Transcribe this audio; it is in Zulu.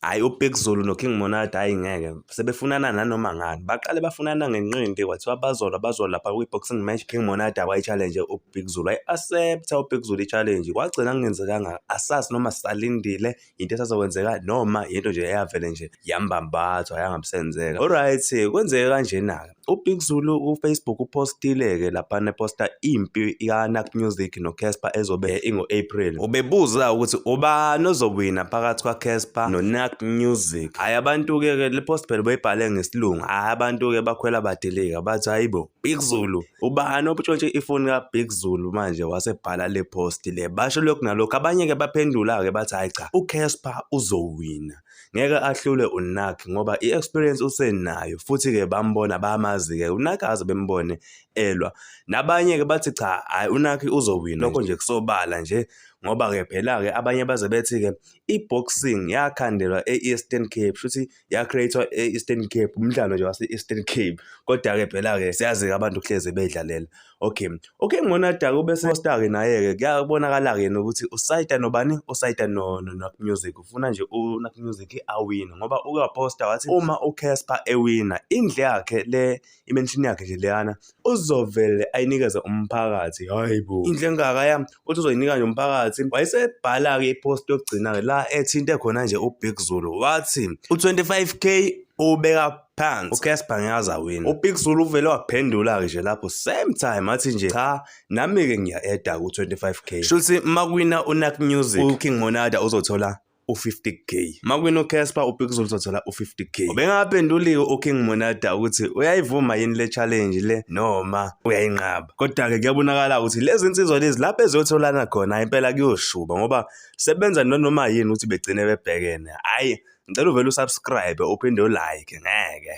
Hayi uBig Zulu noKing Monada hayi ngeke sebefunana nanoma ngani baqale bafunana ngenqindi kwathiwa bazolwa lapha kwi-boxing match. King Monada wayi-challenge uBig Zulu wayi-accepta uBig Zulu i-challenge kwagcina kungenzekanga asazi noma sisalindile into esazokwenzeka noma into nje eyavele nje yambambathwa yangamsenzeka. Alright kwenzeke kanjena-ke uBig Zulu ku-Facebook upostile-ke laphana eposta impi ya-Naak Musiq no-Cassper ezobe ingo-April. Ubebuza ukuthi ubani ozowina phakathi kwa-Cassper no-Naak Musiq. Hayi abantu-ke le post phela bayibhale ngesiLungu. Hayi abantu-ke bakhwela badilika bathi hayibo Big Zulu ubani obutshontshe ifoni ka-Big Zulu manje wasebhala le post le. Basho lokhu nalokhu abanye-ke baphendula-ke bathi hayi cha uCassper uzowina. Ngeke ahlule uNaak ngoba i-experience usenayo futhi-ke bambona bayamazi-ke uNaak aze bembone elwa. Nabanye-ke bathi cha hayi uNaak uzowina lokho nje kusobala nje ngoba-ke phela-ke abanye baze bethi-ke i-boxing yakhandelwa e-Eastern Cape futhi ya-create-wa e-Eastern Cape umdlalo nje wase-Eastern Cape kodwa-ke phela-ke siyazi-ke abantu kuhlezi bedlalela. Okay King Monada ube posta-ke naye-ke kuyabonakala-ke ukuthi usayida nobani usayida no-Naak Musiq ufuna nje uNaak Musiq awine ngoba uyaposta wathi uma uCassper ewina indle yakhe le imention yakhe nje leyana uzovele ayinikeze umphakathi. Hayibo indle engaka yami uthi uzoyinika nje umphakathi. Wayesebhala-ke ipost yokugcina-ke la ethinte khona nje uBig Zulu wathi u25k ubeka phansi uCassper ngeke awina. uBig Zulu uvele waphendula-ke nje lapho same time athi nje cha nami-ke ngiya-eda ku25k. Shuthi makwina uNaak Musiq uKing Monada uzothola u50k. Makwina uCassper uBig Zulu uzothola u50k. Ubengaphenduli-ke uKing Monada ukuthi uyayivuma yini le challenge le noma uyayinqaba. Kodwa-ke kuyabonakala ukuthi lezi insizwa lezi lapho ezotholana khona impela kuyoshuba ngoba sebenza noma yini ukuthi begcine bebhekene. Hayi ngicela uvele usubscribe uphinde ulike ngeke.